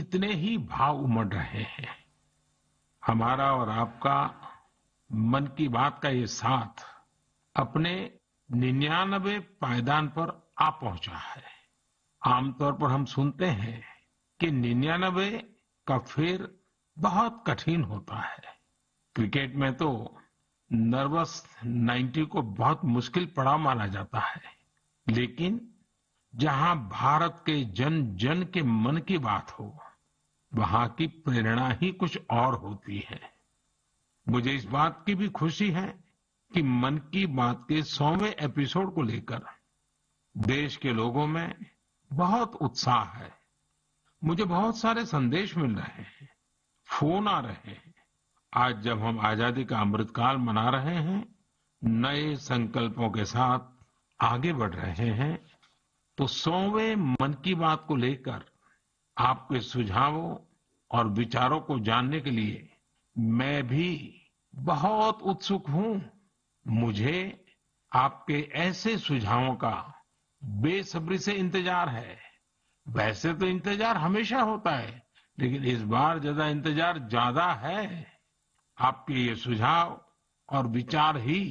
कितने ही भाव उमड़ रहे हैं। हमारा और आपका मन की बात का ये साथ अपने 99 पायदान पर आ पहुंचा है। आमतौर पर हम सुनते हैं कि 99 का फेर बहुत कठिन होता है। क्रिकेट में तो नर्वस 90 को बहुत मुश्किल पड़ाव माना जाता है, लेकिन जहां भारत के जन जन के मन की बात हो, वहां की प्रेरणा ही कुछ और होती है। मुझे इस बात की भी खुशी है कि मन की बात के 100वें एपिसोड को लेकर देश के लोगों में बहुत उत्साह है। मुझे बहुत सारे संदेश मिल रहे हैं, फोन आ रहे हैं। आज जब हम आजादी का अमृतकाल मना रहे हैं, नए संकल्पों के साथ आगे बढ़ रहे हैं, तो 100वें मन की बात को लेकर आपके सुझावों और विचारों को जानने के लिए मैं भी बहुत उत्सुक हूं। मुझे आपके ऐसे सुझावों का बेसब्री से इंतजार है। वैसे तो इंतजार हमेशा होता है, लेकिन इस बार ज्यादा है। आपके ये सुझाव और विचार ही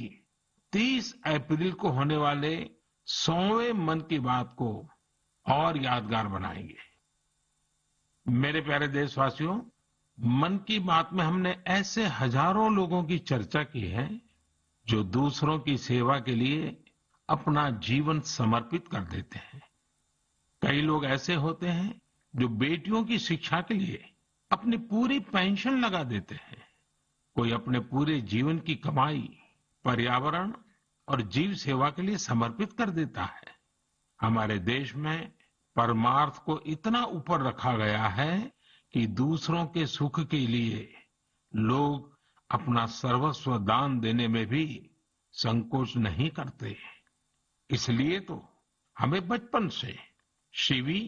30 अप्रैल को होने वाले 100वें मन की बात को और यादगार बनाएंगे। मेरे प्यारे देशवासियों, मन की बात में हमने ऐसे हजारों लोगों की चर्चा की है जो दूसरों की सेवा के लिए अपना जीवन समर्पित कर देते हैं। कई लोग ऐसे होते हैं जो बेटियों की शिक्षा के लिए अपनी पूरी पेंशन लगा देते हैं। कोई अपने पूरे जीवन की कमाई पर्यावरण और जीव सेवा के लिए समर्पित कर देता है। हमारे देश में परमार्थ को इतना ऊपर रखा गया है कि दूसरों के सुख के लिए लोग अपना सर्वस्व दान देने में भी संकोच नहीं करते। इसलिए तो हमें बचपन से शिवी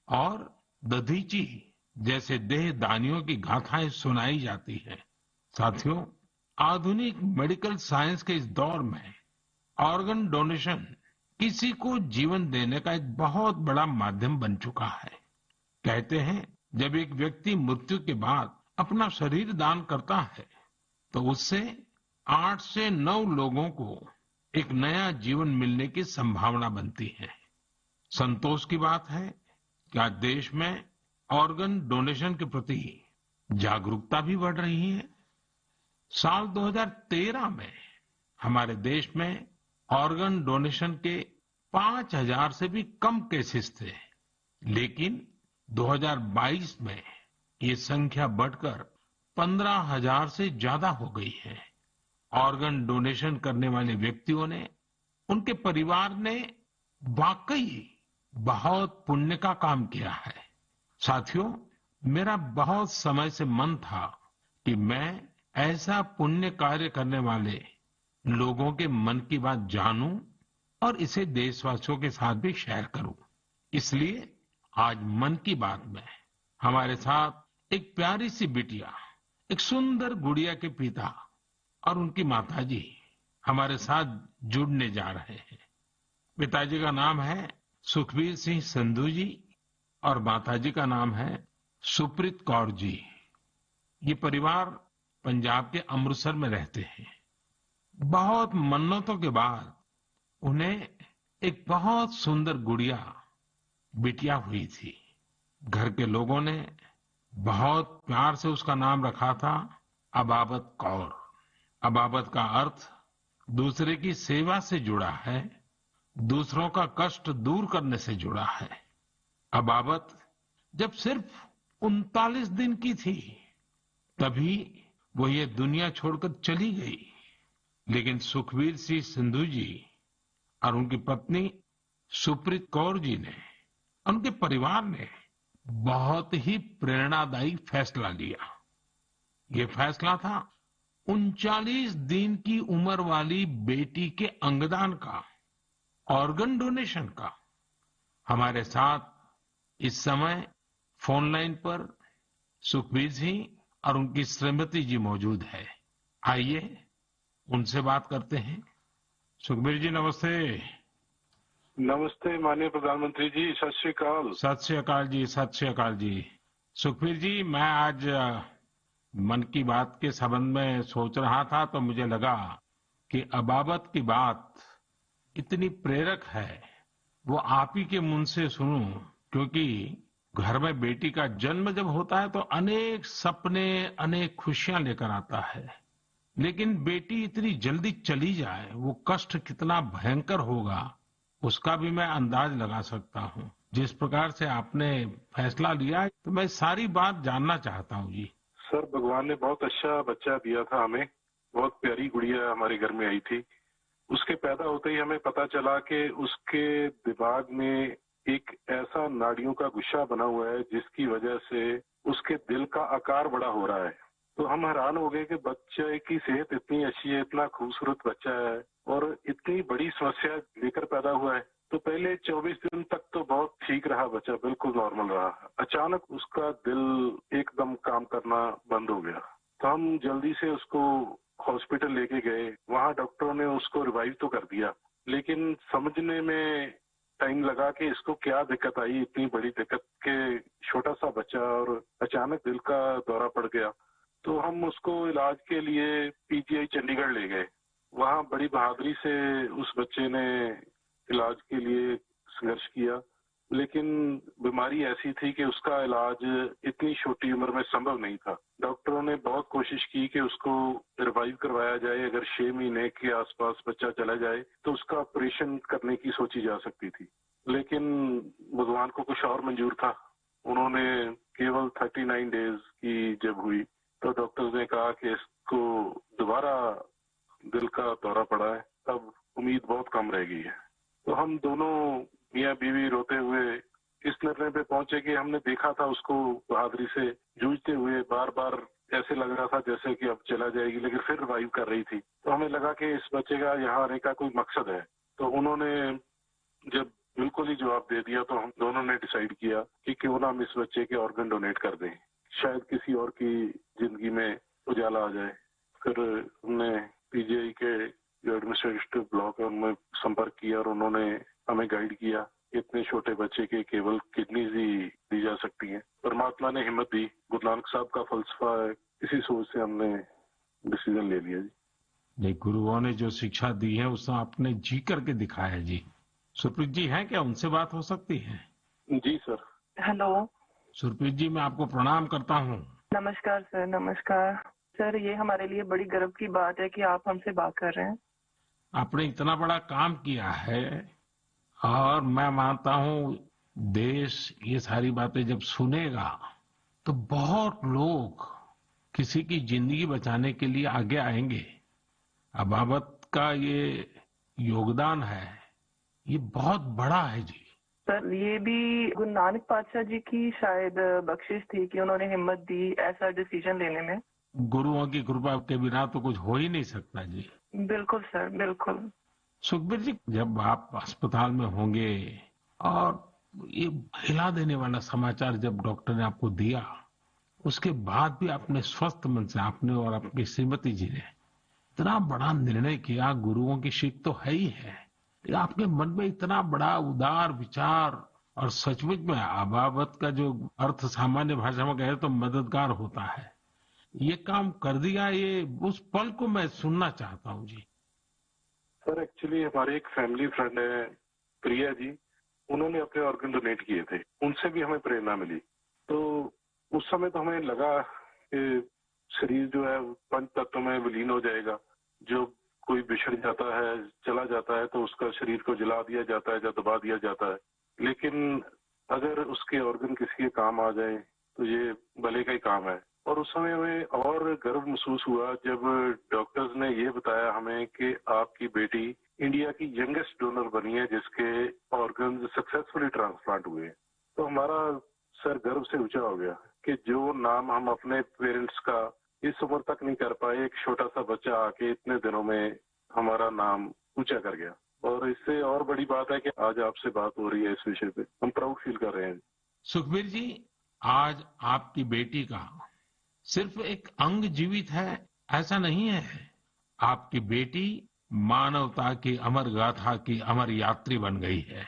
और दधीची जैसे देह दानियों की गाथाएं सुनाई जाती हैं। साथियों, आधुनिक मेडिकल साइंस के इस दौर में ऑर्गन डोनेशन किसी को जीवन देने का एक बहुत बड़ा माध्यम बन चुका है। कहते हैं, जब एक व्यक्ति मृत्यु के बाद अपना शरीर दान करता है तो उससे 8 से 9 लोगों को एक नया जीवन मिलने की संभावना बनती है। संतोष की बात है कि आज देश में ऑर्गन डोनेशन के प्रति जागरूकता भी बढ़ रही है। साल 2013 में हमारे देश में ऑर्गन डोनेशन के 5000 से भी कम केसेस थे, लेकिन 2022 में ये संख्या बढ़कर 15,000 से ज्यादा हो गई है। ऑर्गन डोनेशन करने वाले व्यक्तियों ने, उनके परिवार ने वाकई बहुत पुण्य का काम किया है। साथियों, मेरा बहुत समय से मन था कि मैं ऐसा पुण्य कार्य करने वाले लोगों के मन की बात जानूं और इसे देशवासियों के साथ भी शेयर करूं। इसलिए आज मन की बात में हमारे साथ एक प्यारी सी बिटिया, एक सुंदर गुड़िया के पिता और उनकी माताजी हमारे साथ जुड़ने जा रहे हैं। पिताजी का नाम है सुखबीर सिंह संधू जी और माताजी का नाम है सुप्रीत कौर जी। ये परिवार पंजाब के अमृतसर में रहते हैं। बहुत मन्नतों के बाद उन्हें एक बहुत सुंदर गुड़िया बिटिया हुई थी। घर के लोगों ने बहुत प्यार से उसका नाम रखा था अबाबत कौर। अबाबत का अर्थ दूसरे की सेवा से जुड़ा है, दूसरों का कष्ट दूर करने से जुड़ा है। अबाबत जब सिर्फ 39 दिन की थी, तभी वो ये दुनिया छोड़कर चली गई। लेकिन सुखबीर सिंह संधू जी और उनकी पत्नी सुप्रीत कौर जी ने, उनके परिवार ने बहुत ही प्रेरणादायी फैसला लिया। ये फैसला था 39 दिन की उम्र वाली बेटी के अंगदान का, ऑर्गन डोनेशन का। हमारे साथ इस समय फोन लाइन पर सुखबीर सिंह और उनकी श्रीमती जी मौजूद है। आइए उनसे बात करते हैं। सुखबीर जी नमस्ते। नमस्ते माननीय प्रधानमंत्री जी, सत श्री अकाल। सत श्री अकाल जी, सत श्री अकाल जी। सुखबीर जी, मैं आज मन की बात के संबंध में सोच रहा था तो मुझे लगा कि अबाबत की बात इतनी प्रेरक है, वो आप ही के मुंह से सुनूं, क्योंकि घर में बेटी का जन्म जब होता है तो अनेक सपने, अनेक खुशियां लेकर आता है। लेकिन बेटी इतनी जल्दी चली जाए, वो कष्ट कितना भयंकर होगा, उसका भी मैं अंदाज लगा सकता हूँ। जिस प्रकार से आपने फैसला लिया है, तो मैं सारी बात जानना चाहता हूँ जी। सर, भगवान ने बहुत अच्छा बच्चा दिया था हमें। बहुत प्यारी गुड़िया हमारे घर में आई थी। उसके पैदा होते ही हमें पता चला कि उसके दिमाग में एक ऐसा नाड़ियों का गुच्छा बना हुआ है जिसकी वजह से उसके दिल का आकार बड़ा हो रहा है। तो हम हैरान हो गए कि बच्चे की सेहत इतनी अच्छी है, इतना खूबसूरत बच्चा है और इतनी बड़ी समस्या लेकर पैदा हुआ है। तो पहले 24 दिन तक तो बहुत ठीक रहा बच्चा, बिल्कुल नॉर्मल रहा। अचानक उसका दिल एकदम काम करना बंद हो गया। तो हम जल्दी से उसको हॉस्पिटल लेके गए। वहां डॉक्टरों ने उसको रिवाइव तो कर दिया, लेकिन समझने में टाइम लगा कि इसको क्या दिक्कत आई, इतनी बड़ी दिक्कत के छोटा सा बच्चा और अचानक दिल का दौरा पड़ गया। तो हम उसको इलाज के लिए पीजीआई चंडीगढ़ ले गए। वहां बड़ी बहादुरी से उस बच्चे ने इलाज के लिए संघर्ष किया, लेकिन बीमारी ऐसी थी कि उसका इलाज इतनी छोटी उम्र में संभव नहीं था। डॉक्टरों ने बहुत कोशिश की कि उसको रिवाइव करवाया जाए। अगर 6 महीने के आसपास बच्चा चला जाए तो उसका ऑपरेशन करने की सोची जा सकती थी, लेकिन भगवान को कुछ और मंजूर था। उन्होंने केवल 39 डेज की जब हुई तो डॉक्टर्स ने कहा कि इसको दोबारा दिल का दौरा पड़ा है, अब उम्मीद बहुत कम रह गई है। तो हम दोनों मियाँ बीवी रोते हुए इस निर्णय पे पहुंचे कि हमने देखा था उसको बहादुरी से जूझते हुए, बार बार ऐसे लग रहा था जैसे कि अब चला जाएगी, लेकिन फिर रिवाइव कर रही थी। तो हमें लगा कि इस बच्चे का यहाँ आने का कोई मकसद है। तो उन्होंने जब बिल्कुल ही जवाब दे दिया तो हम दोनों ने डिसाइड किया कि क्यों ना हम इस बच्चे के ऑर्गन डोनेट कर दें, शायद किसी और की जिंदगी में उजाला आ जाए। फिर हमने पीजीआई के जो एडमिनिस्ट्रेटिव ब्लॉक है उनमें संपर्क किया और उन्होंने हमें गाइड किया। इतने छोटे बच्चे के केवल किडनीज ही दी जा सकती हैं। परमात्मा ने हिम्मत दी, गुरु नानक साहब का फलसफा है, इसी सोच से हमने डिसीजन ले लिया जी। नहीं, गुरुओं ने जो शिक्षा दी है उसको आपने जी करके दिखाया है जी। सुरप्रीत जी हैं क्या, उनसे बात हो सकती है? जी सर। हेलो। सुरप्रीत जी, मैं आपको प्रणाम करता हूँ। नमस्कार सर, नमस्कार सर। ये हमारे लिए बड़ी गर्व की बात है कि आप हमसे बात कर रहे हैं। आपने इतना बड़ा काम किया है और मैं मानता हूँ देश ये सारी बातें जब सुनेगा तो बहुत लोग किसी की जिंदगी बचाने के लिए आगे आएंगे। अबाबत का ये योगदान है, ये बहुत बड़ा है जी। सर, ये भी गुरु नानक पातशाह जी की शायद बख्शिश थी कि उन्होंने हिम्मत दी ऐसा डिसीजन लेने में। गुरुओं की कृपा के बिना तो कुछ हो ही नहीं सकता जी। बिल्कुल सर, बिल्कुल। सुखबीर जी, जब आप अस्पताल में होंगे और ये हिला देने वाला समाचार जब डॉक्टर ने आपको दिया, उसके बाद भी आपने स्वस्थ मन से, आपने और आपकी श्रीमती जी ने इतना बड़ा निर्णय किया। गुरुओं की सीख तो है ही है, आपके मन में इतना बड़ा उदार विचार, और सचमुच में अबाबत का जो अर्थ सामान्य भाषा में कहे तो मददगार होता है, ये काम कर दिया। ये उस पल को मैं सुनना चाहता हूँ जी। सर, एक्चुअली हमारे एक फैमिली फ्रेंड है प्रिया जी, उन्होंने अपने ऑर्गन डोनेट किए थे। उनसे भी हमें प्रेरणा मिली। तो उस समय तो हमें लगा कि शरीर जो है पंच तत्व में विलीन हो जाएगा। जो कोई बिछड़ जाता है, चला जाता है, तो उसका शरीर को जला दिया जाता है या दबा दिया जाता है। लेकिन अगर उसके ऑर्गन किसी के काम आ जाए तो ये भले का ही काम है। और उस समय हमें और गर्व महसूस हुआ जब डॉक्टर्स ने ये बताया हमें कि आपकी बेटी इंडिया की यंगेस्ट डोनर बनी है जिसके ऑर्गन सक्सेसफुली ट्रांसप्लांट हुए हैं। तो हमारा सर गर्व से ऊंचा हो गया कि जो नाम हम अपने पेरेंट्स का इस उम्र तक नहीं कर पाए, एक छोटा सा बच्चा आके इतने दिनों में हमारा नाम ऊंचा कर गया। और इससे और बड़ी बात है कि आज आपसे बात हो रही है इस विषय पे, हम प्राउड फील कर रहे हैं। सुखबीर जी, आज आपकी बेटी का सिर्फ एक अंग जीवित है ऐसा नहीं है। आपकी बेटी मानवता की अमर गाथा की अमर यात्री बन गई है।